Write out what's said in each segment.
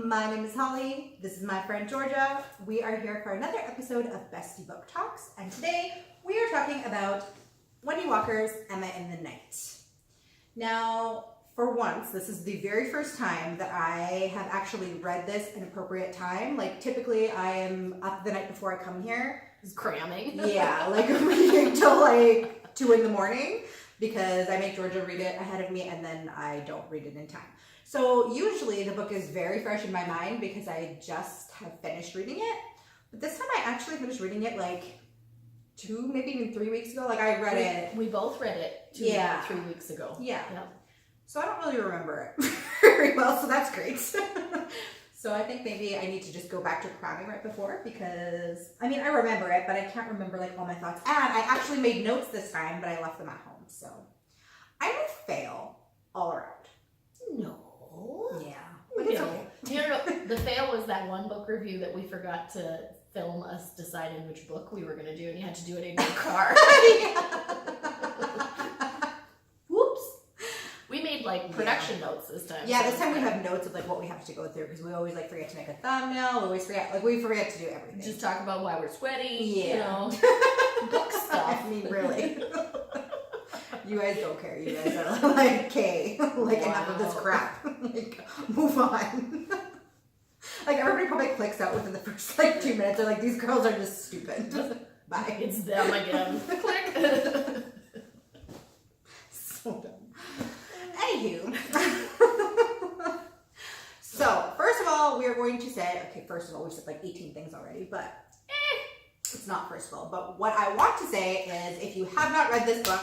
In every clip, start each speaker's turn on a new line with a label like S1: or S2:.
S1: My name is Holly. This is my friend Georgia. We are here for another episode of Bestie Book Talks, and today we are talking about Wendy Walker's Emma in the Night. Now, for once, this is the very first time that I have actually read this in appropriate time. Like, typically I am up the night before I come here.
S2: It's cramming.
S1: Yeah, like reading till like 2 in the morning because I make Georgia read it ahead of me and then I don't read it in time. So usually the book is very fresh in my mind because I just have finished reading it. But this time I actually finished reading it like 2, maybe even 3 weeks ago. Like I read it.
S2: We both read it 3 weeks ago.
S1: Yeah.
S2: Yeah.
S1: So I don't really remember it very well, so that's great. So I think maybe I need to just go back to cramming right before because, I mean, I remember it, but I can't remember like all my thoughts. And I actually made notes this time, but I left them at home. So I will fail all around.
S2: No.
S1: Yeah. But it's
S2: No.
S1: okay.
S2: You know, the fail was that one book review that we forgot to film us deciding which book we were going to do, and you had to do it in your car. Whoops. We made like production notes this time.
S1: Yeah,
S2: so
S1: this time we have notes of like what we have to go through because we always like forget to make a thumbnail. We always forget, like we forget to do everything.
S2: just talk about why we're sweaty.
S1: Yeah.
S2: You know, book stuff.
S1: I mean, really. You guys don't care. You guys are like, okay, like enough of this crap. Like, move on. Like everybody probably clicks out within the first like 2 minutes. They're like, these girls are just stupid. Bye.
S2: It's them again. Click.
S1: So dumb. Anywho. So, first of all, we are going to say, okay, first of all, we've said like 18 things already, but it's not first of all. But what I want to say is if you have not read this book,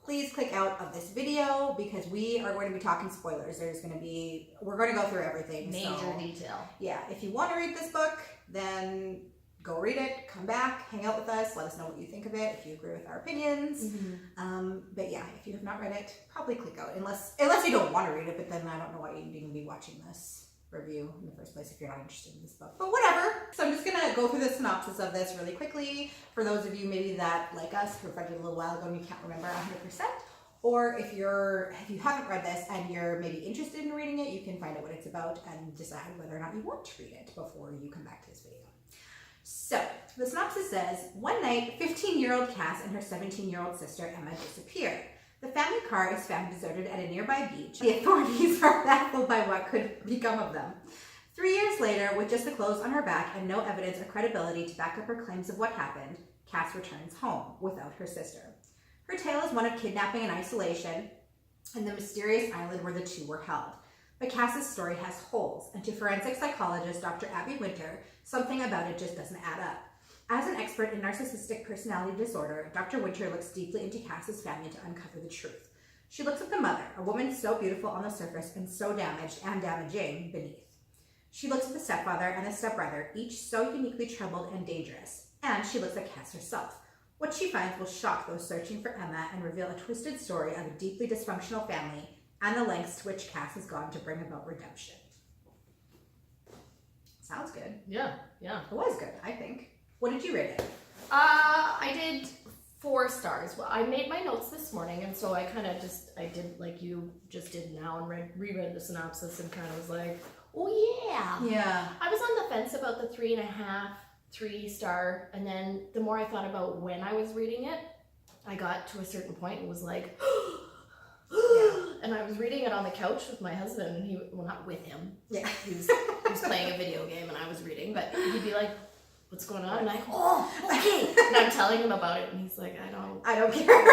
S1: please click out of this video because we are going to be talking spoilers. We're going to go through everything.
S2: Major detail.
S1: Yeah, if you want to read this book, then go read it, come back, hang out with us, let us know what you think of it, if you agree with our opinions.
S2: Mm-hmm.
S1: But yeah, if you have not read it, probably click out. Unless you don't want to read it, but then I don't know why you'd even be watching this review in the first place if you're not interested in this book. But whatever. So I'm just going to go through the synopsis of this really quickly. For those of you maybe that, like us, who read it a little while ago and you can't remember 100%. Or if you haven't read this and you're maybe interested in reading it, you can find out what it's about and decide whether or not you want to read it before you come back to this video. So, the synopsis says, one night, 15-year-old Cass and her 17-year-old sister Emma disappeared. The family car is found deserted at a nearby beach. The authorities are baffled by what could become of them. 3 years later, with just the clothes on her back and no evidence or credibility to back up her claims of what happened, Cass returns home without her sister. Her tale is one of kidnapping and isolation and the mysterious island where the two were held. But Cass's story has holes, and to forensic psychologist Dr. Abby Winter, something about it just doesn't add up. As an expert in narcissistic personality disorder, Dr. Winter looks deeply into Cass's family to uncover the truth. She looks at the mother, a woman so beautiful on the surface and so damaged and damaging beneath. She looks at the stepfather and the stepbrother, each so uniquely troubled and dangerous. And she looks at Cass herself. What she finds will shock those searching for Emma and reveal a twisted story of a deeply dysfunctional family and the lengths to which Cass has gone to bring about redemption. Sounds good.
S2: Yeah.
S1: It was good, I think. What did you rate it?
S2: I did 4 stars. Well, I made my notes this morning, and so I kind of I did like you just did now and reread the synopsis and kind of was like, oh yeah.
S1: Yeah.
S2: I was on the fence about the 3.5, 3-star, and then the more I thought about when I was reading it, I got to a certain point and was like, and I was reading it on the couch with my husband, and well, not with him.
S1: Yeah.
S2: He was playing a video game and I was reading, but he'd be like, what's going on? And I'm like, oh, okay. And I'm telling him about it, and he's like, I don't
S1: care.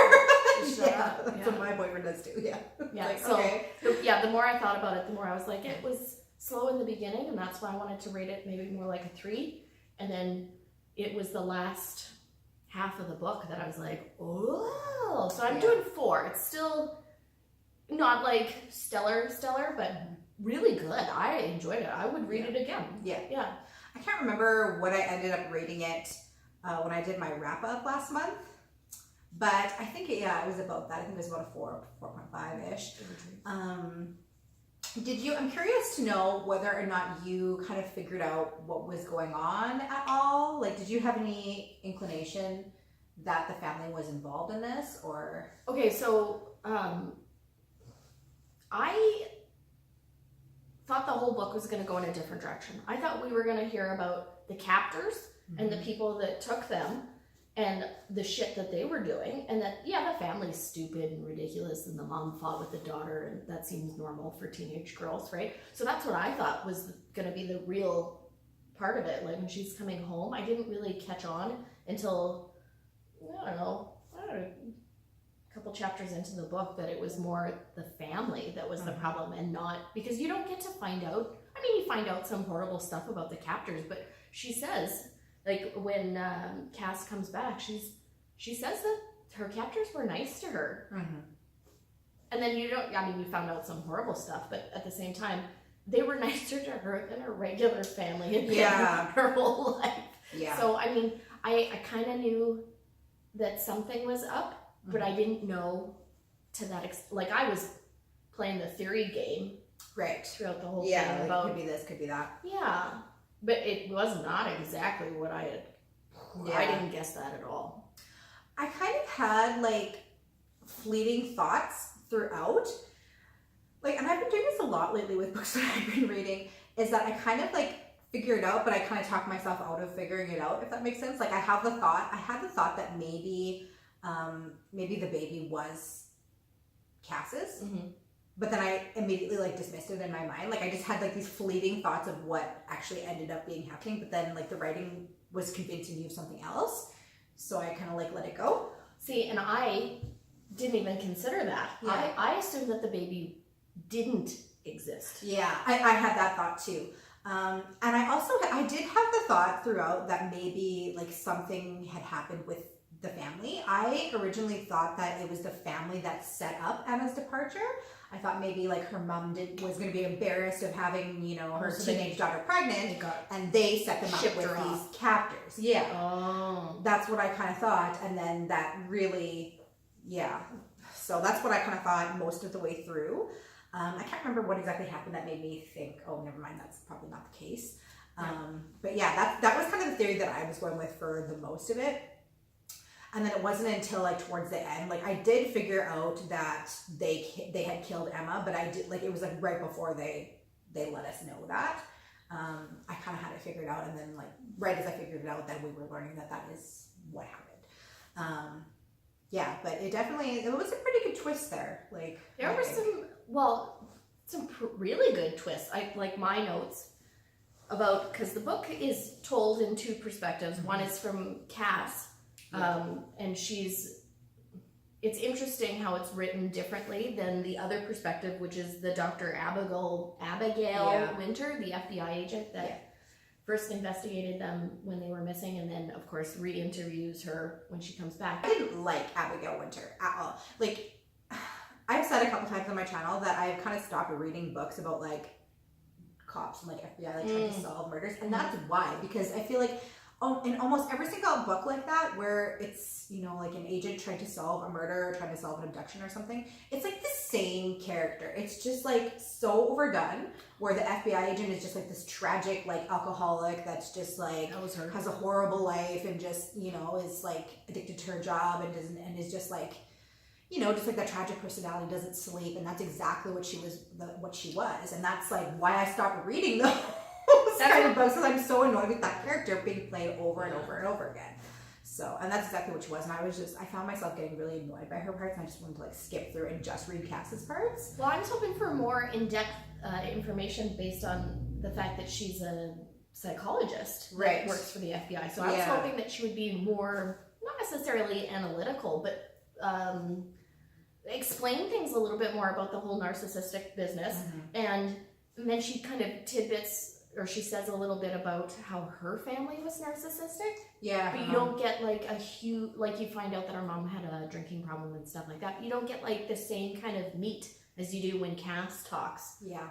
S2: Just shut up.
S1: That's what my boyfriend does too. Yeah.
S2: Yeah.
S1: Like,
S2: So,
S1: okay.
S2: the more I thought about it, the more I was like, it was slow in the beginning, and that's why I wanted to rate it maybe more like a 3. And then it was the last half of the book that I was like, oh. So I'm doing 4. It's still not like stellar, but really good. I enjoyed it. I would read it again.
S1: Yeah. I can't remember what I ended up rating it when I did my wrap up last month, but I think it was about that. I think it was about a 4.5-ish. I'm curious to know whether or not you kind of figured out what was going on at all. Like, did you have any inclination that the family was involved in this, or? Okay,
S2: so I thought the whole book was going to go in a different direction. I thought we were going to hear about the captors and the people that took them and the shit that they were doing, and that, yeah, the family's stupid and ridiculous, and the mom fought with the daughter, and that seems normal for teenage girls, right? So that's what I thought was going to be the real part of it. Like, when she's coming home, I didn't really catch on until, I don't know, a couple chapters into the book, that it was more the family that was the problem, and not, because you don't get to find out, I mean, you find out some horrible stuff about the captors, but she says, like, when Cass comes back, she says that her captors were nice to her. And then you found out some horrible stuff, but at the same time, they were nicer to her than her regular family had been her whole life. Yeah. So, I mean, I kind of knew that something was up, but I didn't know to that extent. Like, I was playing the theory game throughout the whole thing.
S1: Yeah,
S2: about,
S1: could be this, could be that.
S2: Yeah. But it was not exactly what I had. Yeah. I didn't guess that at all.
S1: I kind of had, like, fleeting thoughts throughout. Like, and I've been doing this a lot lately with books that I've been reading, is that I kind of, like, figure it out, but I kind of talk myself out of figuring it out, if that makes sense. Like, I had the thought that maybe the baby was Cass's. But then I immediately, like, dismissed it in my mind. Like, I just had, like, these fleeting thoughts of what actually ended up being happening. But then, like, the writing was convincing me of something else. So I kind of, like, let it go.
S2: See, and I didn't even consider that. Yeah. I assumed that the baby didn't exist.
S1: Yeah, I had that thought too. And I did have the thought throughout that maybe, like, something had happened with the family. I originally thought that it was the family that set up Emma's departure. I thought maybe, like, her mom was going to be embarrassed of having, you know, her teenage daughter pregnant, and they set them up with these captors. Yeah. Oh. That's what I kind of thought, and then that really, yeah. So that's what I kind of thought most of the way through. I can't remember what exactly happened that made me think, oh, never mind, that's probably not the case. But yeah, that was kind of the theory that I was going with for the most of it. And then it wasn't until, like, towards the end, like, I did figure out that they had killed Emma, but I did, like, it was, like, right before they let us know that. I kind of had it figured out, and then, like, right as I figured it out, then we were learning that is what happened. Yeah, but it was a pretty good twist there. Like,
S2: there were some really good twists. I like my notes about, because the book is told in two perspectives. One is from Cass. And it's interesting how it's written differently than the other perspective, which is the Dr. Abigail Winter, the FBI agent that first investigated them when they were missing, and then, of course, re-interviews her when she comes back.
S1: I didn't like Abigail Winter at all. Like, I've said a couple times on my channel that I've kind of stopped reading books about, like, cops and, like, FBI, like, trying to solve murders, and that's why, because I feel like in almost every single book like that, where it's, you know, like, an agent trying to solve a murder or trying to solve an abduction or something, it's, like, the same character. It's just, like, so overdone, where the FBI agent is just, like, this tragic, like, alcoholic that's just, like, has a horrible life and just, you know, is, like, addicted to her job and is just, like, you know, just, like, that tragic personality, doesn't sleep, and that's exactly what she was, and that's, like, why I stopped reading those kind of books, because I'm so annoyed with that character being played over and over and over again. So, and that's exactly what she was, and I found myself getting really annoyed by her parts, and I just wanted to, like, skip through and just read Cass's parts.
S2: Well, I was hoping for more in-depth information based on the fact that she's a psychologist that works for the FBI. So I was hoping that she would be more, not necessarily analytical, but explain things a little bit more about the whole narcissistic business. And then she kind of tidbits, or she says a little bit about how her family was narcissistic. Yeah. But you don't get, like, a huge, like, you find out that her mom had a drinking problem and stuff like that. But you don't get, like, the same kind of meat as you do when Cass talks. Yeah.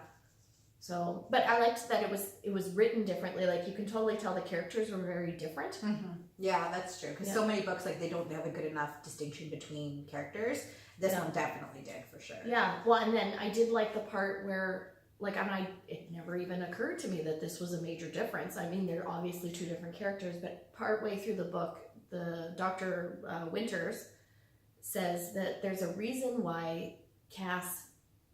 S2: So, but I liked that it was written differently. Like, you can totally tell the characters were very different.
S1: Yeah, that's true. Because so many books, like, they have a good enough distinction between characters. This one definitely did, for sure.
S2: Yeah. Well, and then I did like the part where, like, it never even occurred to me that this was a major difference. I mean, they're obviously two different characters, but partway through the book, the Dr. Winters says that there's a reason why Cass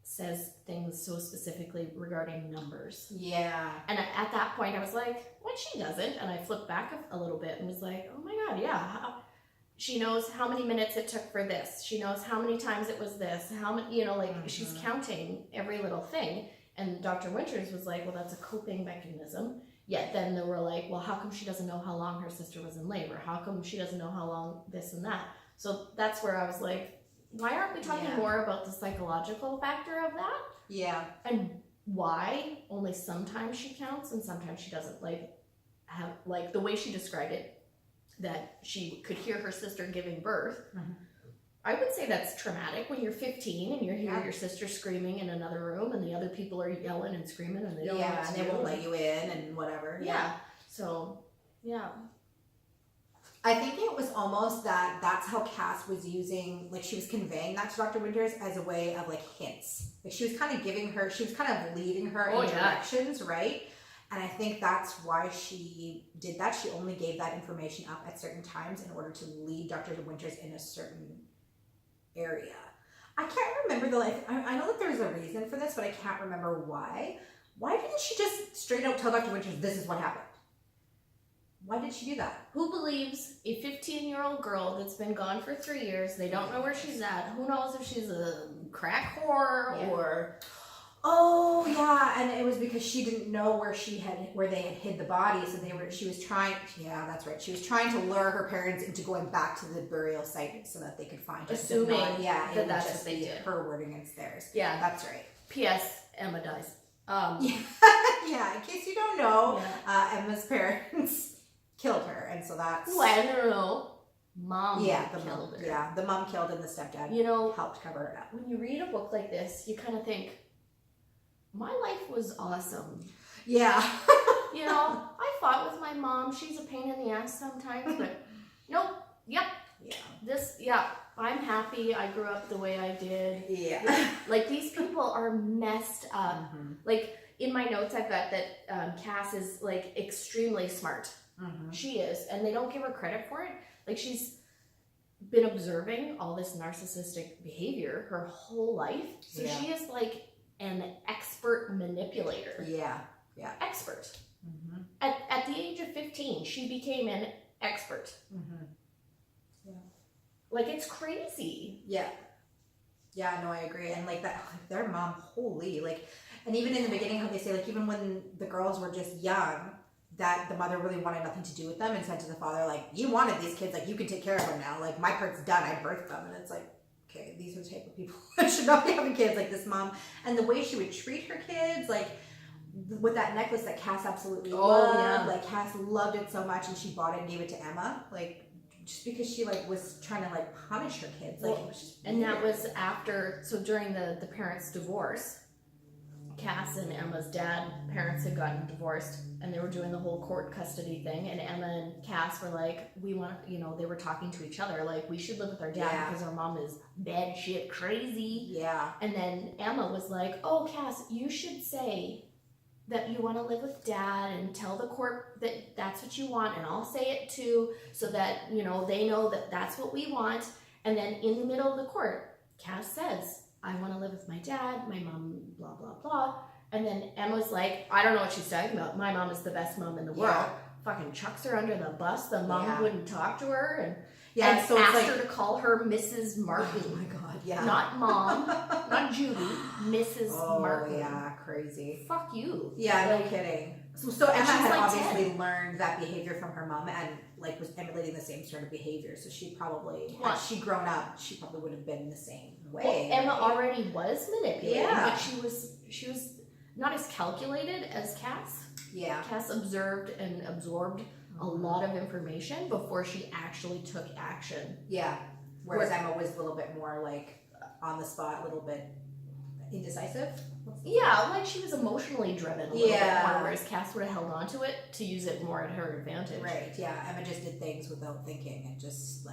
S2: says things so specifically regarding numbers.
S1: Yeah.
S2: And at that point I was like, what, she doesn't? And I flipped back a little bit and was like, oh my God, yeah. She knows how many minutes it took for this. She knows how many times it was this. How many, like she's counting every little thing. And Dr. Winters was like, well, that's a coping mechanism. Yet then they were like, well, how come she doesn't know how long her sister was in labor? How come she doesn't know how long this and that? So that's where I was like, why aren't we talking more about the psychological factor of that?
S1: Yeah.
S2: And why only sometimes she counts and sometimes she doesn't, have the way she described it, that she could hear her sister giving birth. I would say that's traumatic when you're 15 and you hear your sister screaming in another room and the other people are yelling and screaming and they don't know what to
S1: and
S2: do.
S1: they won't let you in and whatever.
S2: So, yeah.
S1: I think it was almost that's how Cass was using, she was conveying that to Dr. Winters as a way of hints. She was kind of giving her, she was kind of leading her in directions, right? And I think that's why she did that. She only gave that information up at certain times in order to lead Dr. Winters in a certain area. I can't remember I know that there's a reason for this, but I can't remember why. Why didn't she just straight out tell Dr. Winters this is what happened? Why did she do that?
S2: Who believes a 15-year-old girl that's been gone for 3 years, they don't know where she's at, who knows if she's a crack whore or...
S1: Oh yeah, and it was because she didn't know where they had hid the body, so she was trying. Yeah, that's right. She was trying to lure her parents into going back to the burial site so that they could find her.
S2: Assuming
S1: that
S2: that's what they did.
S1: Her word against theirs.
S2: Yeah,
S1: that's right.
S2: P.S. Emma dies.
S1: Yeah. In case you don't know, Emma's parents killed her, and so that's.
S2: Well, I don't know. Mom killed her.
S1: Yeah, the mom killed and the stepdad helped cover it up.
S2: When you read a book like this, you kind of think, my life was awesome.
S1: Yeah.
S2: I fought with my mom. She's a pain in the ass sometimes, but nope. Yep. Yeah. I'm happy I grew up the way I did.
S1: Yeah.
S2: These people are messed up. In my notes, I've got that Cass is extremely smart. She is, and they don't give her credit for it. She's been observing all this narcissistic behavior her whole life. So she is an expert manipulator. Yeah. Expert. At the age of 15, she became an expert. It's crazy.
S1: Yeah, no, I agree. And their mom, holy, and even in the beginning, how they say, even when the girls were just young, that the mother really wanted nothing to do with them and said to the father, you wanted these kids, you can take care of them now. My part's done, I birthed them. And it's okay, these are the type of people that should not be having kids, this mom. And the way she would treat her kids, with that necklace that Cass absolutely loved. Cass loved it so much and she bought it and gave it to Emma. Just because she was trying to punish her kids. It was just weird.
S2: And that was after, so during the parents' divorce, Cass and Emma's parents had gotten divorced and they were doing the whole court custody thing, and Emma and Cass were we want, they were talking to each other, we should live with our dad because our mom is bad shit crazy. Yeah. And then Emma was oh, Cass, you should say that you want to live with dad and tell the court that that's what you want, and I'll say it too, so that, they know that that's what we want. And then in the middle of the court, Cass says, I want to live with my dad, my mom, blah, blah, blah. And then Emma's I don't know what she's talking about. My mom is the best mom in the world. Fucking chucks her under the bus. The mom wouldn't talk to her and so asked her to call her Mrs. Martin.
S1: Oh my God, yeah.
S2: Not mom, not Judy, Mrs. Martin.
S1: Oh yeah, crazy.
S2: Fuck you.
S1: Yeah, no kidding. So Emma had obviously learned that behavior from her mom and was emulating the same sort of behavior. So she probably, had she grown up, she probably would have been the same way.
S2: Well, Emma already was manipulating, but she was not as calculated as Cass. Yeah. Cass observed and absorbed a lot of information before she actually took action.
S1: Yeah. Whereas Emma was a little bit more on the spot, a little bit indecisive.
S2: Yeah, she was emotionally driven a little bit more, whereas Cass would have held on to it to use it more at her advantage.
S1: Right, yeah. Emma just did things without thinking and just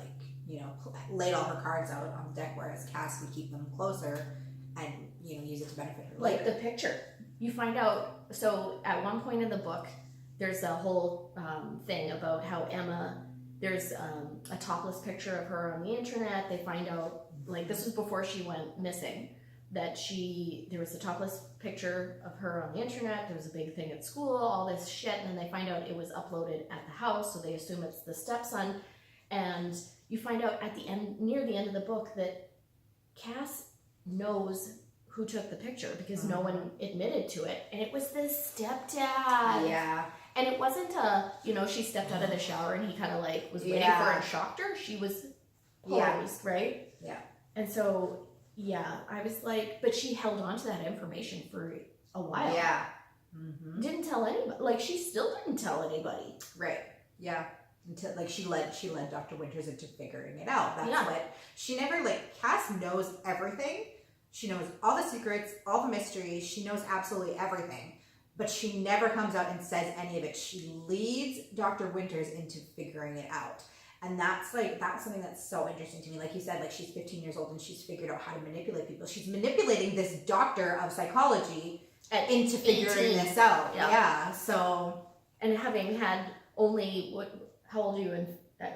S1: laid all her cards out on the deck, whereas Cass would keep them closer and use it to benefit her later.
S2: The picture. You find out, so at one point in the book, there's a whole thing about how Emma, there's a topless picture of her on the internet. They find out, this was before she went missing, that there was a topless picture of her on the internet, there was a big thing at school, all this shit, and then they find out it was uploaded at the house, so they assume it's the stepson, and you find out at the end, near the end of the book, that Cass knows who took the picture because no one admitted to it, and it was this stepdad.
S1: Yeah.
S2: And it wasn't she stepped out of the shower and he kind of like was waiting for her and shocked her. She was posed, right?
S1: Yeah.
S2: And so, yeah, I was like, but she held on to that information for a while.
S1: Yeah.
S2: Didn't tell anybody. Like, she still didn't tell anybody.
S1: Right. Yeah. Until like she led Dr. Winters into figuring it out. That's what she never Cass knows everything. She knows all the secrets, all the mysteries. She knows absolutely everything. But she never comes out and says any of it. She leads Dr. Winters into figuring it out. And that's something that's so interesting to me. Like you said, like she's 15 years old and she's figured out how to manipulate people. She's manipulating this doctor of psychology into figuring this out. Yeah. So,
S2: and having had only how old are you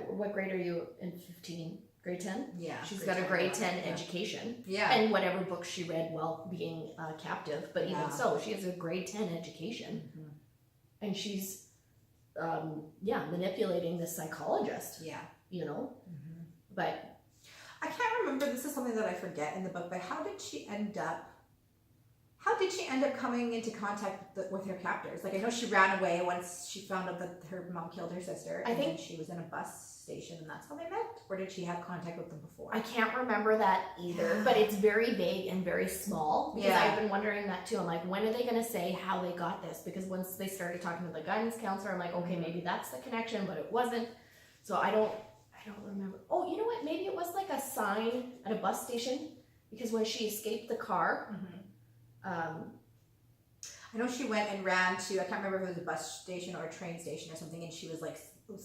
S2: what grade are you in 15? Grade 10?
S1: Yeah.
S2: She's got a grade 10 education.
S1: Yeah.
S2: And whatever books she read while being captive. But even so, she has a grade 10 education. And she's, manipulating this psychologist.
S1: Yeah.
S2: But
S1: I can't remember, this is something that I forget in the book, but how did she end up coming into contact with her captors? Like, I know she ran away once she found out that her mom killed her sister, and then she was in a bus station, and that's how they met? Or did she have contact with them before?
S2: I can't remember that either, but it's very vague and very small, because I've been wondering that too. I'm like, when are they going to say how they got this? Because once they started talking to the guidance counselor, I'm like, okay, maybe that's the connection, but it wasn't. So I don't remember. Oh, you know what? Maybe it was like a sign at a bus station, because when she escaped the car,
S1: I know she went and ran to, I can't remember if it was a bus station or a train station or something, and she was like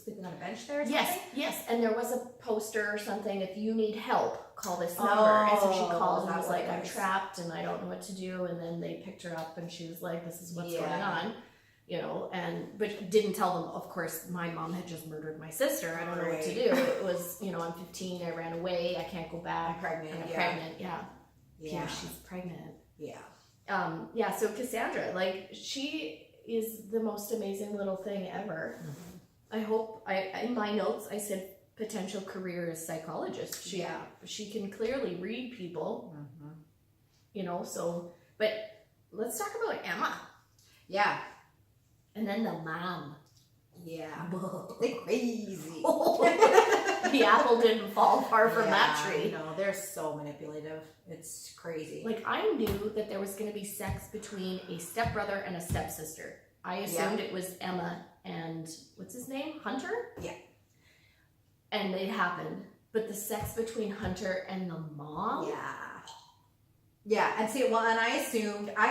S1: sleeping on a bench there or something?
S2: Yes, and there was a poster or something, if you need help, call this number. And so she called and was like, I'm trapped and I don't know what to do, and then they picked her up and she was like, this is what's going on. But didn't tell them, of course, my mom had just murdered my sister. I don't know what to do. It was, I'm 15, I ran away, I can't go back.
S1: I'm pregnant.
S2: And I'm pregnant, yeah. She's pregnant.
S1: Yeah.
S2: So Cassandra, like, she is the most amazing little thing ever. I hope, in my notes, I said potential career as psychologist. She can clearly read people, but let's talk about Emma.
S1: Yeah.
S2: And then the mom.
S1: Yeah. They're crazy.
S2: The apple didn't fall far from that tree.
S1: No, they're so manipulative. It's crazy.
S2: Like, I knew that there was going to be sex between a stepbrother and a stepsister. I assumed it was Emma and, what's his name? Hunter?
S1: Yeah.
S2: And it happened. But the sex between Hunter and the mom?
S1: Yeah. Yeah, and see, well, and I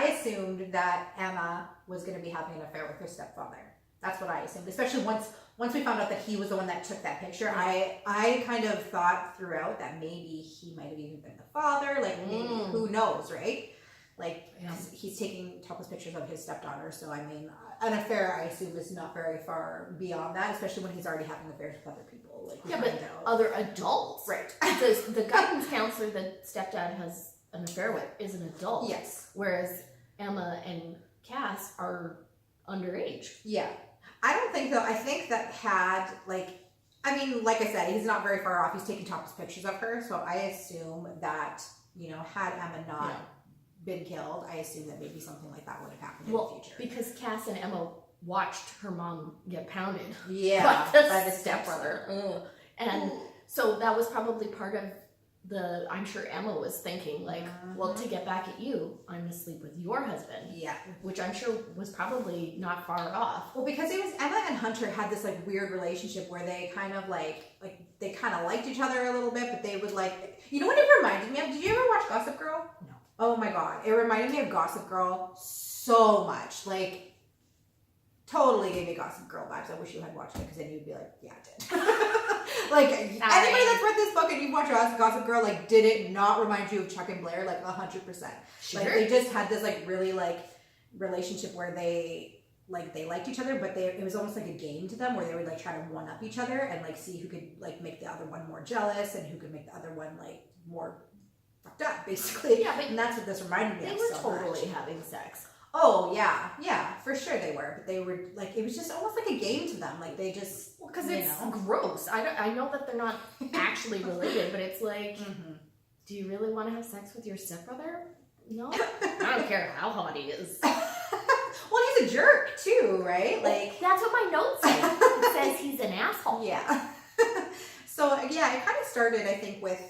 S1: assumed that Emma was going to be having an affair with her stepfather. That's what I assumed, especially once we found out that he was the one that took that picture. I kind of thought throughout that maybe he might have even been the father, like maybe, who knows, right? Like, he's taking topless pictures of his stepdaughter, so I mean, an affair, I assume, is not very far beyond that, especially when he's already having affairs with other people. Like,
S2: but other adults.
S1: Right.
S2: The guidance counselor that stepdad has an affair with is an adult.
S1: Yes.
S2: Whereas Emma and Cass are underage.
S1: Yeah. I don't think, though. I think that like I said, he's not very far off. He's taking topless pictures of her, so I assume that, had Emma not been killed, I assume that maybe something like that would have happened in the future.
S2: Because Cass and Emma watched her mom get pounded
S1: by the
S2: stepbrother. And so that was probably part of I'm sure Emma was thinking, like, well, to get back at you, I'm going to sleep with your husband.
S1: Yeah.
S2: Which I'm sure was probably not far off.
S1: Well, because it was Emma and Hunter had this, like, weird relationship where they kind of, they kind of liked each other a little bit, but they would, like, you know what it reminded me of? Did you ever watch Gossip Girl?
S2: No.
S1: Oh, my God. It reminded me of Gossip Girl so much. Like, totally gave me Gossip Girl vibes. I wish you had watched it, because then you'd be like, yeah, I did. Like, anybody that's read this book and you've watched Gossip Girl, like, did it not remind you of Chuck and Blair? Like, 100%.
S2: Sure.
S1: Like, they just had this, like, really, like, relationship where they liked each other, but it was almost like a game to them where they would, like, try to one-up each other and, like, see who could, like, make the other one more jealous and who could make the other one, like, more fucked up, basically.
S2: Yeah, but
S1: and that's what this reminded me
S2: they
S1: of.
S2: were
S1: So
S2: totally
S1: much.
S2: having sex.
S1: Oh yeah, for sure they were. But they were like, it was just almost like a game to them. Like they just,
S2: Because it's gross. I know that they're not actually related, but it's like, do you really want to have sex with your stepbrother? No, I don't care how hot he is.
S1: Well, he's a jerk too, right? Like
S2: that's what my notes say. It says he's an asshole.
S1: Yeah. So yeah, it kind of started, I think, with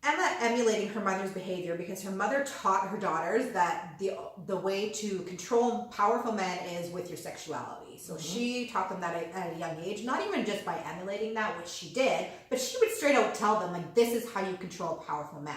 S1: Emma emulating her mother's behavior because her mother taught her daughters that the way to control powerful men is with your sexuality. So she taught them that at a young age, not even just by emulating that, which she did, but she would straight out tell them, like, this is how you control powerful men.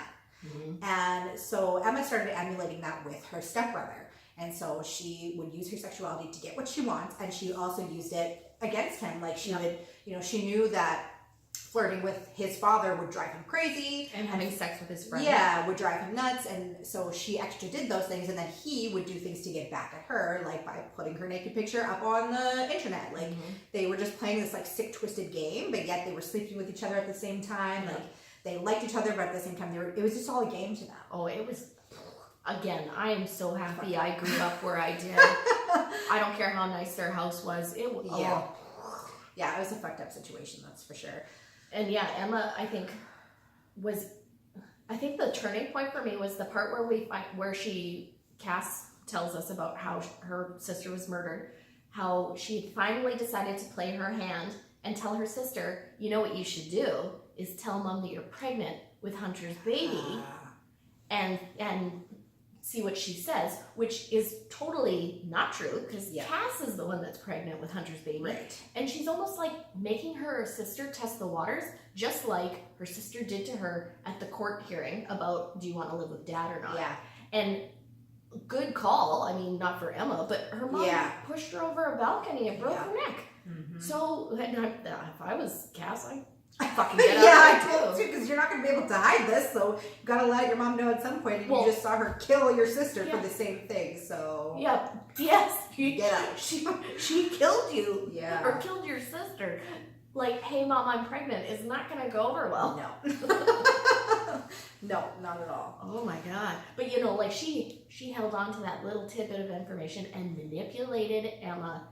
S1: And so Emma started emulating that with her stepbrother. And so she would use her sexuality to get what she wants, and she also used it against him. Like she would, she knew that flirting with his father would drive him crazy.
S2: And having sex with his friend.
S1: Yeah, would drive him nuts. And so she extra did those things, and then he would do things to get back at her, like by putting her naked picture up on the internet. Like they were just playing this like sick, twisted game, but yet they were sleeping with each other at the same time. Like they liked each other, but at the same time, it was just all a game to them.
S2: Oh, it was... Again, I am so happy I grew up where I did. I don't care how nice their house was. It was...
S1: Yeah, it was a fucked up situation, that's for sure.
S2: And yeah, Emma, I think the turning point for me was the part where Cass tells us about how her sister was murdered, how she finally decided to play her hand and tell her sister, you know what you should do is tell Mom that you're pregnant with Hunter's baby and see what she says, which is totally not true because Cass is the one that's pregnant with Hunter's baby.
S1: Right.
S2: And she's almost like making her sister test the waters, just like her sister did to her at the court hearing about, do you want to live with Dad or not?
S1: Yeah.
S2: And good call. I mean, not for Emma, but her mom pushed her over a balcony and broke her neck. So if I was Cass, I'd fucking get out
S1: I told you, because you're not going to be able to hide this, so you got to let your mom know at some point. And you just saw her kill your sister for the same thing, so...
S2: Yeah, yes.
S1: Get out.
S2: She killed you.
S1: Yeah.
S2: Or killed your sister. Like, hey, Mom, I'm pregnant is not going to go over well.
S1: No. No, not at all.
S2: Oh, my God. But, like, she held on to that little tidbit of information and manipulated Emma.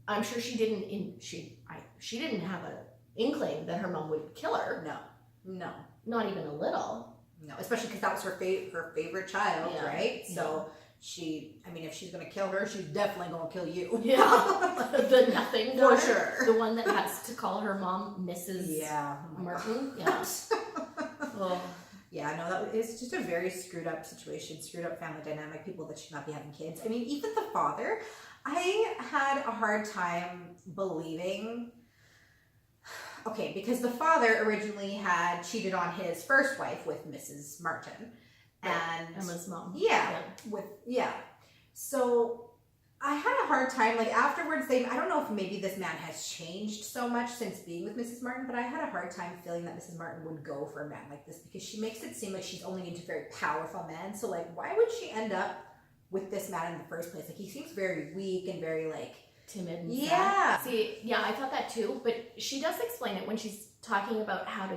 S2: I'm sure she didn't... She didn't have an inkling that her mom would kill her.
S1: No.
S2: Not even a little.
S1: No, especially because that was her favorite child, right? So if she's going to kill her, she's definitely going to kill you.
S2: Yeah. The nothing daughter.
S1: For sure.
S2: The one that has to call her mom Mrs. Martin. Yeah. Oh.
S1: Yeah, no, it's just a very screwed up situation, screwed up family dynamic, people that should not be having kids. I mean, even the father, I had a hard time believing... Okay, because the father originally had cheated on his first wife with Mrs. Martin. And
S2: Emma's mom.
S1: So I had a hard time, like afterwards, I don't know if maybe this man has changed so much since being with Mrs. Martin, but I had a hard time feeling that Mrs. Martin would go for a man like this because she makes it seem like she's only into very powerful men. So like, why would she end up with this man in the first place? Like he seems very weak and very like...
S2: timid and sad. See, I thought that too, but she does explain it when she's talking about how to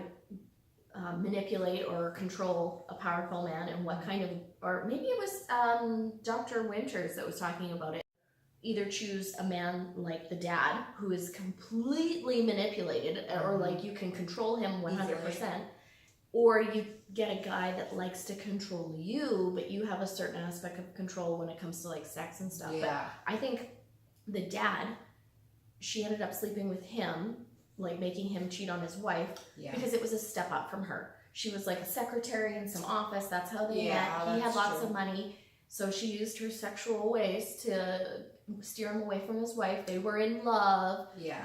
S2: manipulate or control a powerful man and what kind of, or maybe it was Dr. Winters that was talking about it. Either choose a man like the dad who is completely manipulated or like you can control him 100%, or you get a guy that likes to control you, but you have a certain aspect of control when it comes to like sex and stuff.
S1: Yeah.
S2: But I think the dad, she ended up sleeping with him, like making him cheat on his wife because it was a step up from her. She was like a secretary in some office. That's how they met. He had lots of money. So she used her sexual ways to steer him away from his wife. They were in love.
S1: Yeah.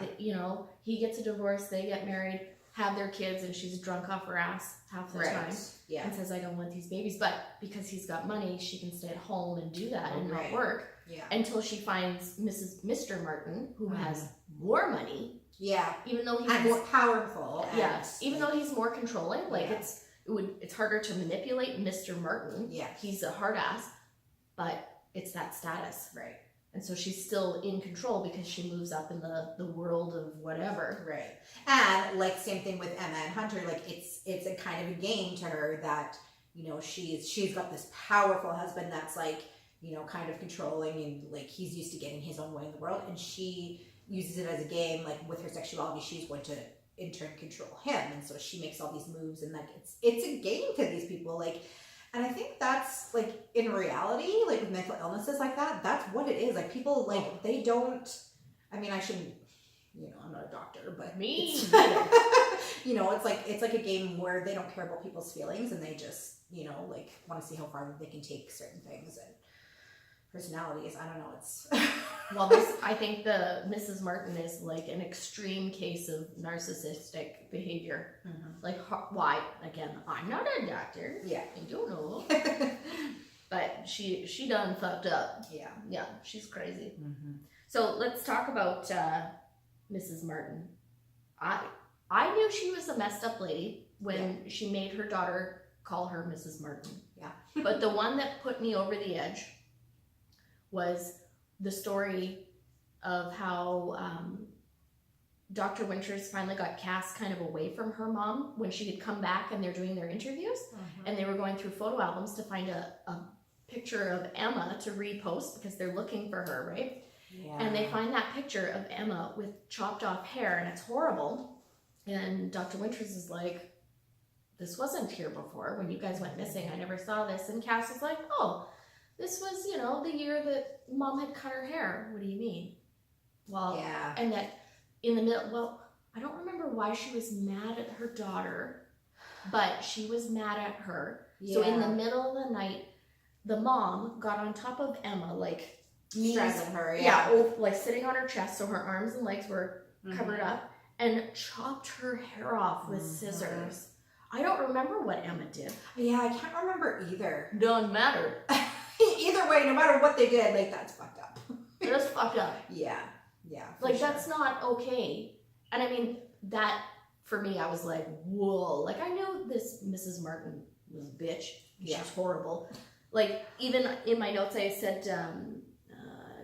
S2: He gets a divorce. They get married, have their kids, and she's drunk off her ass half the time.
S1: Yeah.
S2: And says, I don't want these babies. But because he's got money, she can stay at home and do that and not work.
S1: Yeah.
S2: Until she finds Mr. Martin, who has more money.
S1: Yeah.
S2: Even though he's
S1: more powerful.
S2: Even though he's more controlling. Like it's harder to manipulate Mr. Martin.
S1: Yeah.
S2: He's a hard ass, but it's that status.
S1: Right.
S2: And so she's still in control because she moves up in the world of whatever.
S1: Right. And like same thing with Emma and Hunter, like it's a kind of a game to her that, you know, she's got this powerful husband that's like, you know, kind of controlling and like he's used to getting his own way in the world, and she uses it as a game, like with her sexuality, she's going to in turn control him, and so she makes all these moves, and like it's a game to these people, like, and I think that's like in reality, like with mental illnesses like that, that's what it is. Like people like they don't. I mean, I shouldn't. You know, I'm not a doctor, but
S2: Me
S1: you know, it's like a game where they don't care about people's feelings, and they just, you know, like want to see how far they can take certain things and personalities. I don't know. It's
S2: well, this I think the Mrs. Martin is like an extreme case of narcissistic behavior. Like why? Again, I'm not a doctor.
S1: Yeah,
S2: I don't know. But she done fucked up. Yeah, she's crazy. So let's talk about Mrs. Martin. I knew she was a messed up lady when she made her daughter call her Mrs. Martin. Yeah. But the one that put me over the edge was the story of how Dr. Winters finally got Cass kind of away from her mom when she had come back and they're doing their interviews, and they were going through photo albums to find a picture of Emma to repost because they're looking for her, right? Yeah. And they find that picture of Emma with chopped off hair, and it's horrible. And Dr. Winters is like, this wasn't here before. When you guys went missing, I never saw this. And Cass is like, oh, this was, you know, the year that mom had cut her hair. What do you mean? Well, yeah. And that in the middle, well, I don't remember why she was mad at her daughter, but she was mad at her. Yeah. So in the middle of the night, the mom got on top of Emma, like,
S1: stressing her,
S2: like sitting on her chest, so her arms and legs were covered up, and chopped her hair off with scissors. I don't remember what Emma did.
S1: Yeah, I can't remember either.
S2: Doesn't matter.
S1: Either way, no matter what they did, like that's fucked up.
S2: That's fucked up.
S1: Yeah.
S2: Like sure. That's not okay. And I mean, that for me, I was like, whoa. Like I knew this Mrs. Martin was a bitch. She's horrible. Like even in my notes, I said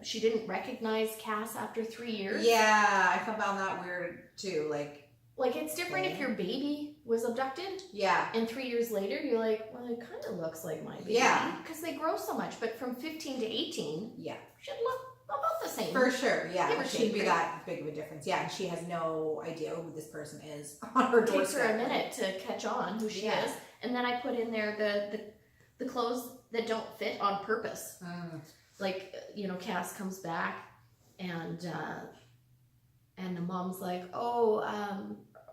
S2: she didn't recognize Cass after 3 years. Yeah,
S1: I found that weird too. Like
S2: it's different if your baby was abducted.
S1: Yeah.
S2: And 3 years later, you're like, well, it kind of looks like my baby.
S1: Yeah.
S2: Because they grow so much. But from 15 to 18, should look about the same.
S1: For sure, yeah. It shouldn't be that big of a difference. Yeah, and she has no idea who this person is on her doorstep.
S2: It takes her a minute to catch on who she is. And then I put in there the clothes that don't fit on purpose. Like, you know, Cass comes back and the mom's like,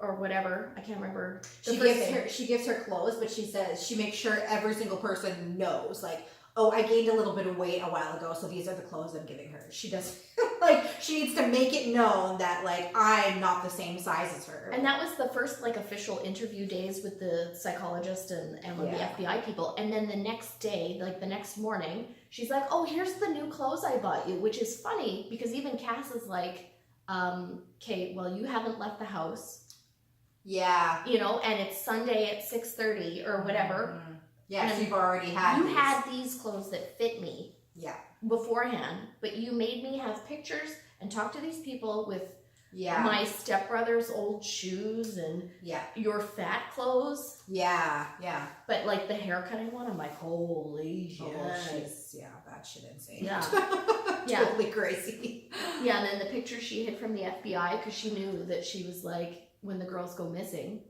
S2: or whatever. I can't remember.
S1: She gives her clothes, but she says she makes sure every single person knows, like, oh, I gained a little bit of weight a while ago, so these are the clothes I'm giving her. She does, like, she needs to make it known that, like, I'm not the same size as her.
S2: And that was the first, like, official interview days with the psychologist and the FBI people. And then the next day, like, the next morning, she's like, oh, here's the new clothes I bought you, which is funny because even Cass is like, Kate, well, you haven't left the house.
S1: Yeah.
S2: You know, and it's Sunday at 6:30 or whatever.
S1: Yeah, so you've already had
S2: these. Had these clothes that fit me.
S1: Yeah.
S2: Beforehand, but you made me have pictures and talk to these people with my stepbrother's old shoes and your fat clothes.
S1: Yeah.
S2: But like the haircutting one, I'm like, holy shit.
S1: Oh, that shit insane.
S2: Yeah.
S1: Totally crazy.
S2: Yeah, and then the picture she hid from the FBI because she knew that she was like, when the girls go missing,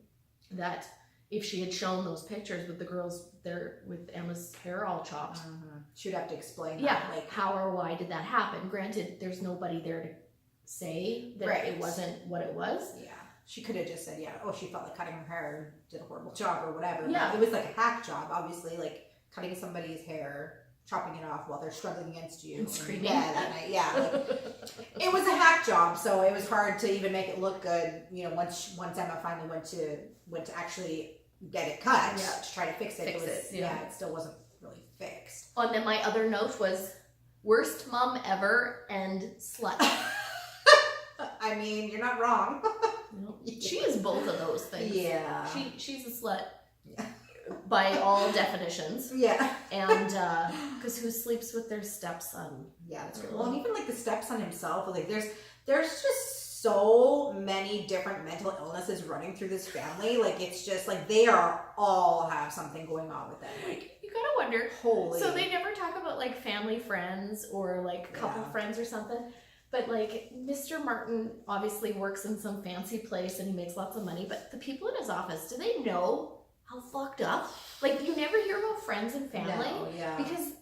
S2: that if she had shown those pictures with the girls there with Emma's hair all chopped,
S1: she'd have to explain that.
S2: Yeah, like how or why did that happen? Granted, there's nobody there to say that it wasn't what it was.
S1: Yeah, she could have just said, she felt like cutting her hair and did a horrible job or whatever. Yeah, but it was like a hack job, obviously, like cutting somebody's hair, chopping it off while they're struggling against you
S2: and screaming.
S1: It was a hack job, so it was hard to even make it look good. You know, once Emma finally went to actually get it cut to try to fix it. It still wasn't really fixed.
S2: Oh, and then my other note was worst mom ever and slut.
S1: I mean, you're not wrong.
S2: She is both of those things.
S1: Yeah.
S2: She's a slut.
S1: Yeah.
S2: by all definitions.
S1: Yeah.
S2: And because who sleeps with their stepson?
S1: Yeah, that's right. Well, and even like the stepson himself, like there's just so many different mental illnesses running through this family. Like it's just like they are all have something going on with them. Like
S2: you gotta wonder.
S1: Holy.
S2: So they never talk about like family friends or like couple friends or something. But like Mr. Martin obviously works in some fancy place and he makes lots of money. But the people in his office, do they know how fucked up? Like you never hear about friends and family.
S1: No, yeah.
S2: Because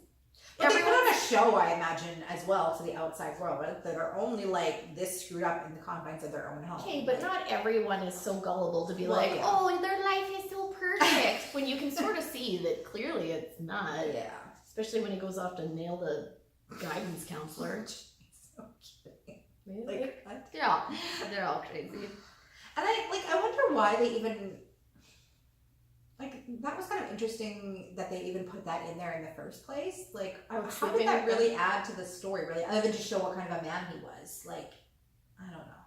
S1: but they put on a show, I imagine, as well to the outside world, right? That are only like this screwed up in the confines of their own home.
S2: Okay, but not everyone is so gullible to be
S1: Well,
S2: like,
S1: yeah.
S2: oh, their life is so perfect. When you can sort of see that clearly it's not.
S1: Yeah.
S2: Especially when he goes off to nail the guidance counselor.
S1: So kidding.
S2: Really?
S1: Like, what?
S2: They're all crazy.
S1: And I wonder why they even, like, that was kind of interesting that they even put that in there in the first place. Like, how did that really add to the story, really? Other than just show what kind of a man he was. Like, I don't know.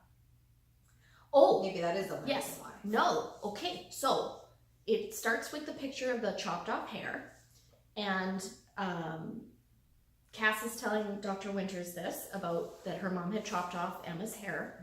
S2: Oh.
S1: Maybe that is the reason
S2: Yes.
S1: why.
S2: No. Okay. So it starts with the picture of the chopped off hair. And Cass is telling Dr. Winters this about that her mom had chopped off Emma's hair.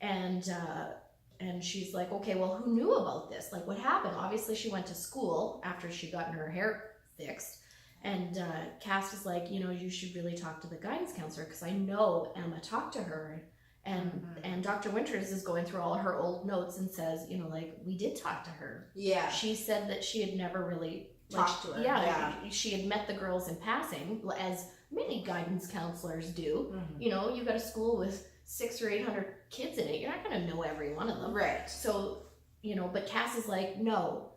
S2: Mm-hmm. And she's like, okay, well, who knew about this? Like, what happened? Obviously, she went to school after she gotten her hair fixed. And Cass is like, you should really talk to the guidance counselor because I know Emma talked to her. And Dr. Winters is going through all her old notes and says, like, we did talk to her.
S1: Yeah.
S2: She said that she had never really
S1: talked to her.
S2: Yeah, she had met the girls in passing, as many guidance counselors do.
S1: Mm-hmm.
S2: You got a school with 600 or 800 kids in it. You're not going to know every one of them.
S1: Right.
S2: So, but Cass is like, no,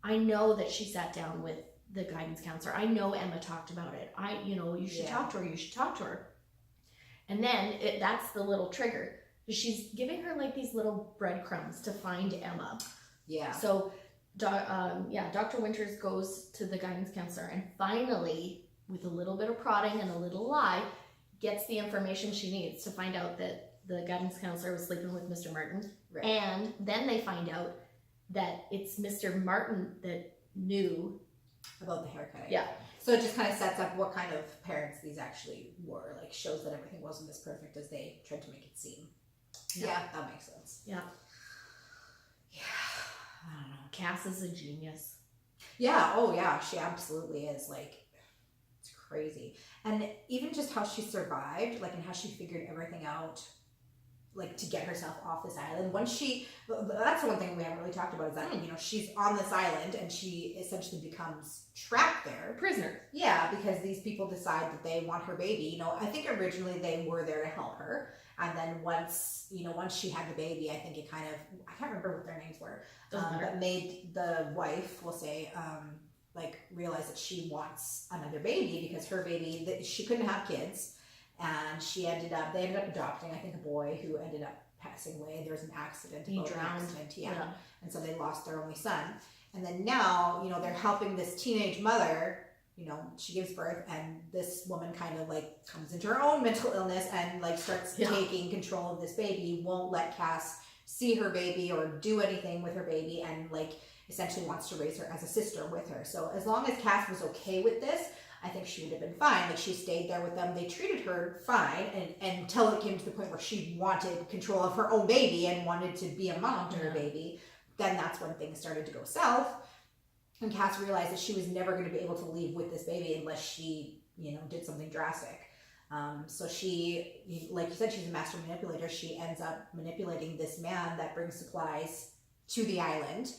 S2: I know that she sat down with the guidance counselor. I know Emma talked about it. You should talk to her. You should talk to her. And then that's the little trigger. She's giving her like these little breadcrumbs to find Emma.
S1: Yeah.
S2: So, Dr. Winters goes to the guidance counselor and finally, with a little bit of prodding and a little lie, gets the information she needs to find out that the guidance counselor was sleeping with Mr. Martin.
S1: Right.
S2: And then they find out that it's Mr. Martin that knew
S1: about the haircutting.
S2: Yeah.
S1: So it just kind of sets up what kind of parents these actually were. Like shows that everything wasn't as perfect as they tried to make it seem. Yeah, that makes sense.
S2: Yeah.
S1: Yeah. I don't know.
S2: Cass is a genius.
S1: Yeah. Oh yeah. She absolutely is. Like, it's crazy. And even just how she survived, like, and how she figured everything out, like, to get herself off this island. That's the one thing we haven't really talked about is that, she's on this island and she essentially becomes trapped there.
S2: Prisoner.
S1: Yeah, because these people decide that they want her baby. I think originally they were there to help her. And then once she had the baby, I think it kind of, I can't remember what their names were, but made the wife, we'll say, realize that she wants another baby because her baby, that she couldn't have kids. And they ended up adopting, I think, a boy who ended up passing away. There was an accident.
S2: He drowned.
S1: Yeah. And so they lost their only son. And then now, they're helping this teenage mother, she gives birth and this woman kind of like comes into her own mental illness and like starts taking control of this baby, won't let Cass see her baby or do anything with her baby, and like essentially wants to raise her as a sister with her. So as long as Cass was okay with this, I think she would have been fine. Like, she stayed there with them. They treated her fine and until it came to the point where she wanted control of her own baby and wanted to be a mom to her baby. Then that's when things started to go south. And Cass realized that she was never going to be able to leave with this baby unless she, did something drastic. So she, like you said, she's a master manipulator. She ends up manipulating this man that brings supplies to the island.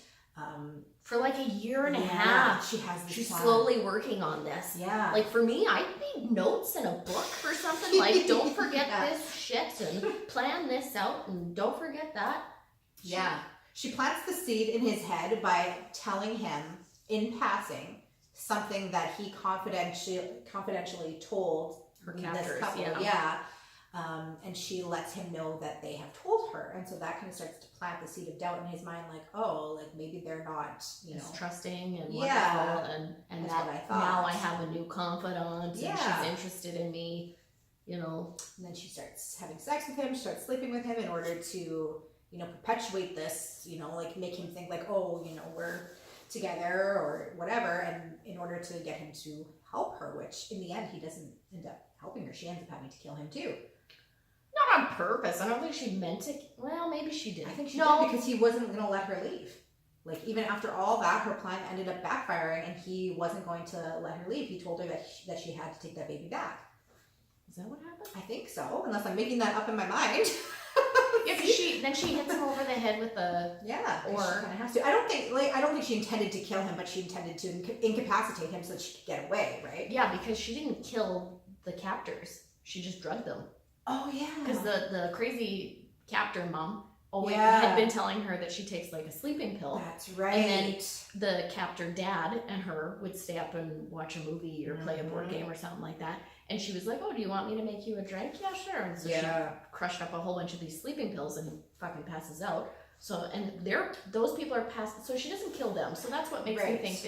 S2: For like a year and a half.
S1: She has this
S2: She's
S1: plan.
S2: slowly working on this.
S1: Yeah.
S2: Like for me, I need notes in a book or something. Like, don't forget this shit and plan this out and don't forget that.
S1: Yeah. She plants the seed in his head by telling him in passing something that he confidentially told
S2: Her
S1: this
S2: captors,
S1: couple. And she lets him know that they have told her. And so that kind of starts to plant the seed of doubt in his mind, like, oh, like maybe they're not,
S2: as trusting and wonderful.
S1: Yeah.
S2: And
S1: That's
S2: that
S1: what I thought.
S2: now I have a new confidant and she's interested in me,
S1: And then she starts having sex with him, she starts sleeping with him in order to, perpetuate this, like make him think like, oh, we're together or whatever, and in order to get him to help her, which in the end he doesn't end up helping her. She ends up having to kill him too.
S2: Not on purpose. I don't think she meant to. Well, maybe she did.
S1: I think she did because he wasn't going to let her leave. Like, even after all that, her plan ended up backfiring, and he wasn't going to let her leave. He told her that she had to take that baby back.
S2: Is that what happened?
S1: I think so, unless I'm making that up in my mind.
S2: Yeah, because she hits him over the head with the
S1: or she kind of has to. I don't think she intended to kill him, but she intended to incapacitate him so that she could get away, right?
S2: Yeah, because she didn't kill the captors. She just drugged them.
S1: Oh yeah.
S2: Because the crazy captor mom always had been telling her that she takes like a sleeping pill.
S1: That's right.
S2: And then the captor dad and her would stay up and watch a movie or play a board game or something like that. And she was like, "Oh, do you want me to make you a drink?" "Yeah, sure." And so she crushed up a whole bunch of these sleeping pills, and he fucking passes out. So, and those people are passed. So she doesn't kill them. So that's what makes me think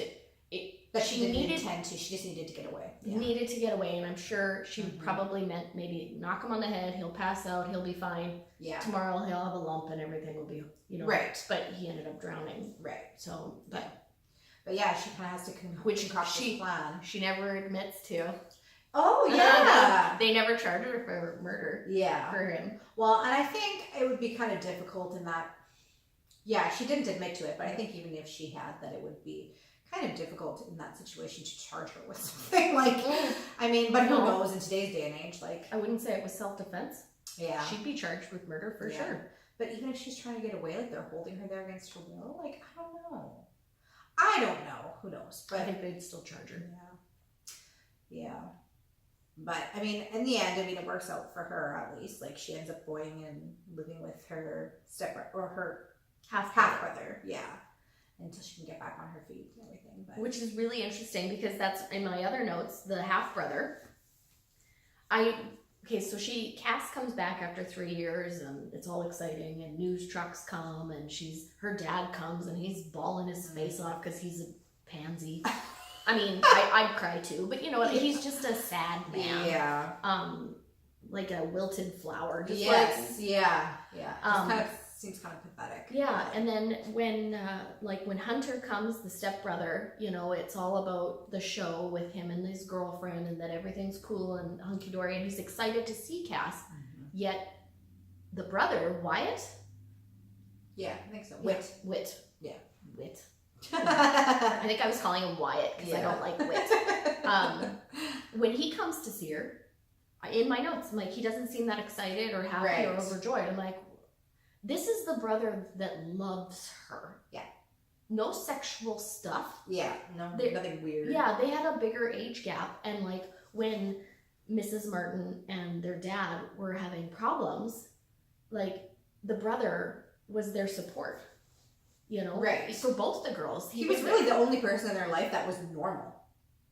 S2: that
S1: she didn't intend to. She just needed to get away.
S2: Needed to get away, and I'm sure she probably meant maybe knock him on the head. He'll pass out. He'll be fine. Yeah. Tomorrow he'll have a lump, and everything will be, right. But he ended up drowning. Right. So,
S1: but yeah, she kind of has to concoct this plan.
S2: She never admits to.
S1: Oh yeah.
S2: They never charged her for murder. Yeah. For him.
S1: Well, and I think it would be kind of difficult in that. Yeah, she didn't admit to it, but I think even if she had, that it would be kind of difficult in that situation to charge her with something like. I mean, but who knows in today's day and age? Like,
S2: I wouldn't say it was self-defense.
S1: Yeah.
S2: She'd be charged with murder for sure.
S1: But even if she's trying to get away, like they're holding her there against her will, like I don't know. Who knows? But
S2: I think they'd still charge her.
S1: Yeah. Yeah. But I mean, in the end, it works out for her at least. Like, she ends up going and living with her her half brother. Yeah, until she can get back on her feet and everything. But
S2: which is really interesting because that's in my other notes. The half brother. So Cass comes back after 3 years, and it's all exciting, and news trucks come, and her dad comes, and he's bawling his face off because he's a pansy. I mean, I'd cry too, but you know what? He's just a sad man. Yeah. Like a wilted flower. Just
S1: seems kind of pathetic.
S2: Yeah, and then when Hunter comes, the stepbrother, it's all about the show with him and his girlfriend, and that everything's cool and hunky dory, and he's excited to see Cass. Yet the brother Wyatt.
S1: Yeah, I think so.
S2: Wit.
S1: Yeah.
S2: Wit. I think I was calling him Wyatt because I don't like Wit. When he comes to see her, in my notes, I'm like, he doesn't seem that excited or happy or overjoyed. I'm like, this is the brother that loves her. Yeah. No sexual stuff.
S1: Yeah. Nothing weird.
S2: Yeah, they had a bigger age gap, and like when Mrs. Martin and their dad were having problems, like the brother was their support. Right. For both the girls.
S1: He was really the only person in their life that was normal.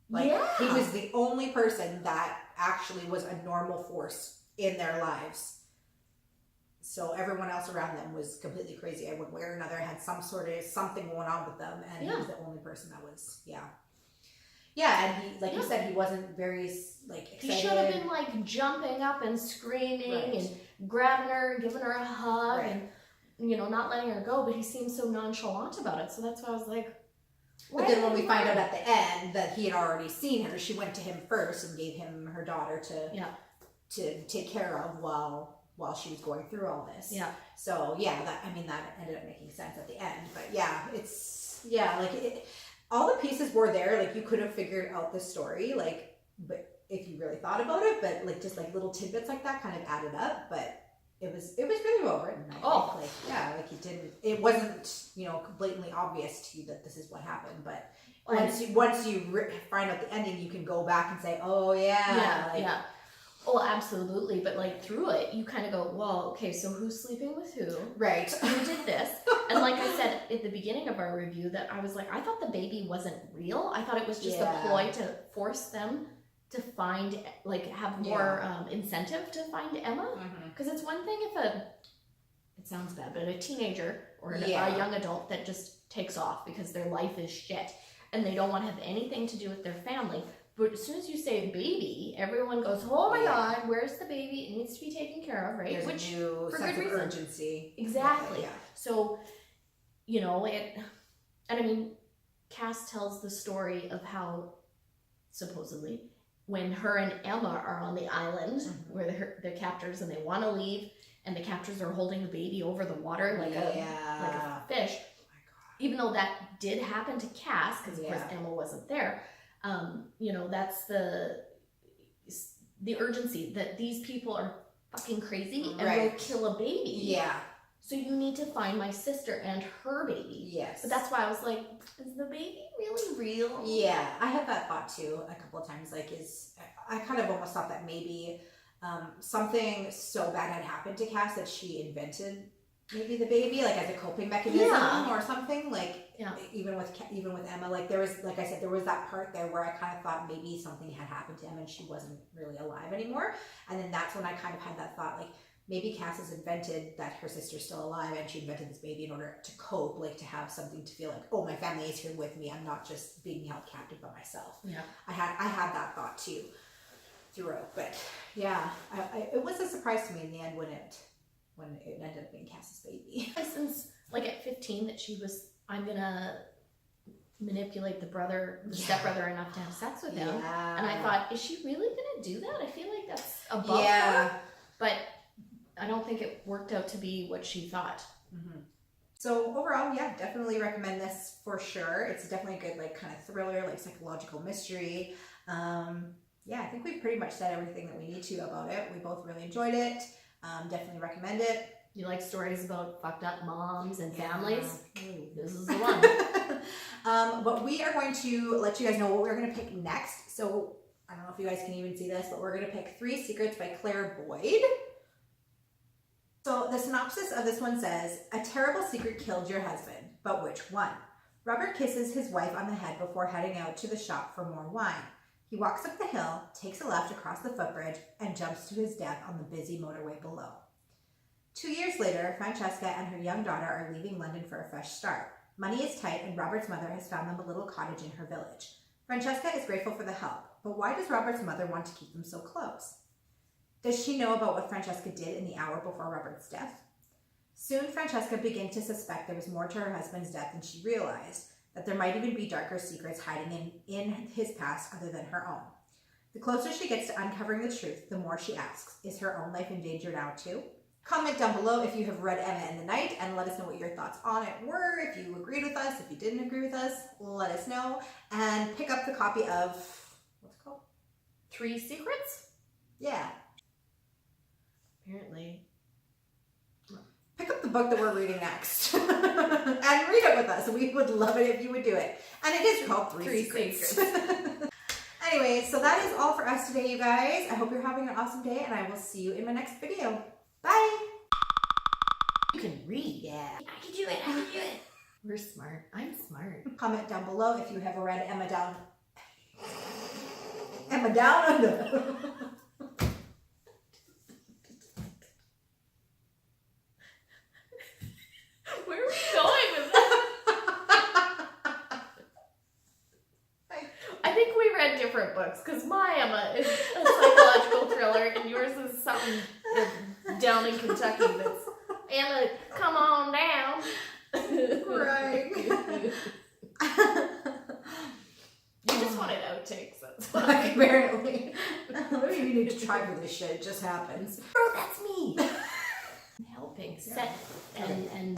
S1: Like, he was the only person that actually was a normal force in their lives. So everyone else around them was completely crazy. One way or another had some sort of something going on with them, and he was the only person that was, and he, like you said, he wasn't very, excited.
S2: He should have been, jumping up and screaming and grabbing her and giving her a hug and not letting her go, but he seemed so nonchalant about it. So that's why I was like,
S1: but then when we find out at the end that he had already seen her, she went to him first and gave him her daughter to take care of while she was going through all this. Yeah. So that ended up making sense at the end. But all the pieces were there. Like, you could have figured out this story, but if you really thought about it, but just little tidbits like that kind of added up. But it was really well written. I think. It wasn't blatantly obvious to you that this is what happened, but once you find out the ending, you can go back and say, oh yeah.
S2: Oh, absolutely. But through it, you kind of go, well, okay, so who's sleeping with who?
S1: Right.
S2: Who did this? And like I said at the beginning of our review, that I was like, I thought the baby wasn't real. I thought it was just a ploy to force them to find, have more incentive to find Emma. Because it's one thing if it sounds bad, but a teenager or a young adult that just takes off because their life is shit and they don't want to have anything to do with their family. But as soon as you say baby, everyone goes, oh my God, where's the baby? It needs to be taken care of, right?
S1: There's a new sense of urgency.
S2: Exactly. So, and I mean, Cass tells the story of how, supposedly, when her and Emma are on the island where they're captors and they want to leave, and the captors are holding the baby over the water like a fish.
S1: Oh my God.
S2: Even though that did happen to Cass, because of course Emma wasn't there, you know, that's the urgency that these people are fucking crazy and will kill a baby.
S1: Yeah.
S2: So you need to find my sister and her baby.
S1: Yes.
S2: But that's why I was like, is the baby really real?
S1: Yeah, I had that thought too a couple of times. Like, I kind of almost thought that maybe something so bad had happened to Cass that she invented maybe the baby, like as a coping mechanism or something. Like, even with Emma, like there was, like I said, there was that part there where I kind of thought maybe something had happened to Emma and she wasn't really alive anymore. And then that's when I kind of had that thought, like, maybe Cass has invented that her sister's still alive and she invented this baby in order to cope, like to have something to feel like, oh, my family is here with me. I'm not just being held captive by myself. Yeah. I had that thought too throughout, but yeah, it was a surprise to me in the end when it ended up being Cass's baby.
S2: Since like at 15 that she was, I'm gonna manipulate the stepbrother enough to have sex with him. Yeah. And I thought, is she really gonna do that? I feel like that's above her. But I don't think it worked out to be what she thought.
S1: Mm-hmm. So overall, yeah, definitely recommend this for sure. It's definitely a good, like, kind of thriller, like psychological mystery. Yeah, I think we've pretty much said everything that we need to about it. We both really enjoyed it. Definitely recommend it.
S2: You like stories about fucked up moms and families? This is the one.
S1: But we are going to let you guys know what we're going to pick next. So I don't know if you guys can even see this, but we're going to pick 3 Secrets by Claire Boyd. So the synopsis of this one says, a terrible secret killed your husband, but which one? Robert kisses his wife on the head before heading out to the shop for more wine. He walks up the hill, takes a left across the footbridge, and jumps to his death on the busy motorway below. 2 years later, Francesca and her young daughter are leaving London for a fresh start. Money is tight, and Robert's mother has found them a little cottage in her village. Francesca is grateful for the help, but why does Robert's mother want to keep them so close? Does she know about what Francesca did in the hour before Robert's death? Soon, Francesca begins to suspect there was more to her husband's death than she realized, that there might even be darker secrets hiding in his past other than her own. The closer she gets to uncovering the truth, the more she asks, is her own life in danger now too? Comment down below if you have read Emma and the Night and let us know what your thoughts on it were. If you agreed with us, if you didn't agree with us, let us know. And pick up the copy of, what's it called?
S2: 3 Secrets?
S1: Yeah.
S2: Apparently.
S1: Pick up the book that we're reading next and read it with us. We would love it if you would do it. And it is called 3 Secrets. Anyway, so that is all for us today, you guys. I hope you're having an awesome day, and I will see you in my next video. Bye.
S2: You can read.
S1: Yeah.
S2: I can do it. I can do it. We're smart. I'm smart.
S1: Comment down below if you have read Emma Down Under.
S2: Where are we going with that? I think we read different books because my Emma is a psychological thriller and yours is something down in Kentucky that's Emma, come on down.
S1: Right.
S2: You just wanted outtakes, that's why.
S1: Apparently. Maybe you need to try for this shit. It just happens.
S2: Bro, that's me. Helping set and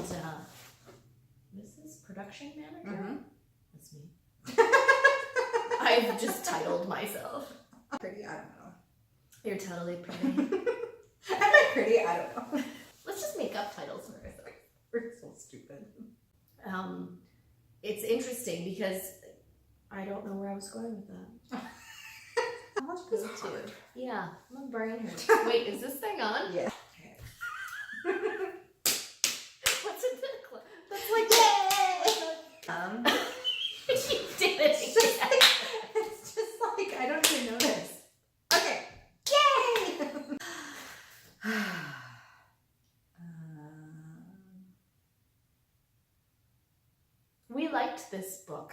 S2: this is production manager.
S1: Mm-hmm.
S2: That's me. I've just titled myself.
S1: Pretty, I don't know.
S2: You're totally pretty.
S1: Am I pretty? I don't know.
S2: Let's just make up titles for ourselves.
S1: We're so stupid.
S2: It's interesting because I don't know where I was going with that.
S1: How much is it too?
S2: Yeah, my brain hurts. Wait, is this thing on?
S1: Yeah.
S2: What's in the club? That's like yay! You did it again.
S1: It's just like I don't even notice. Okay. Yay!
S2: We liked this book.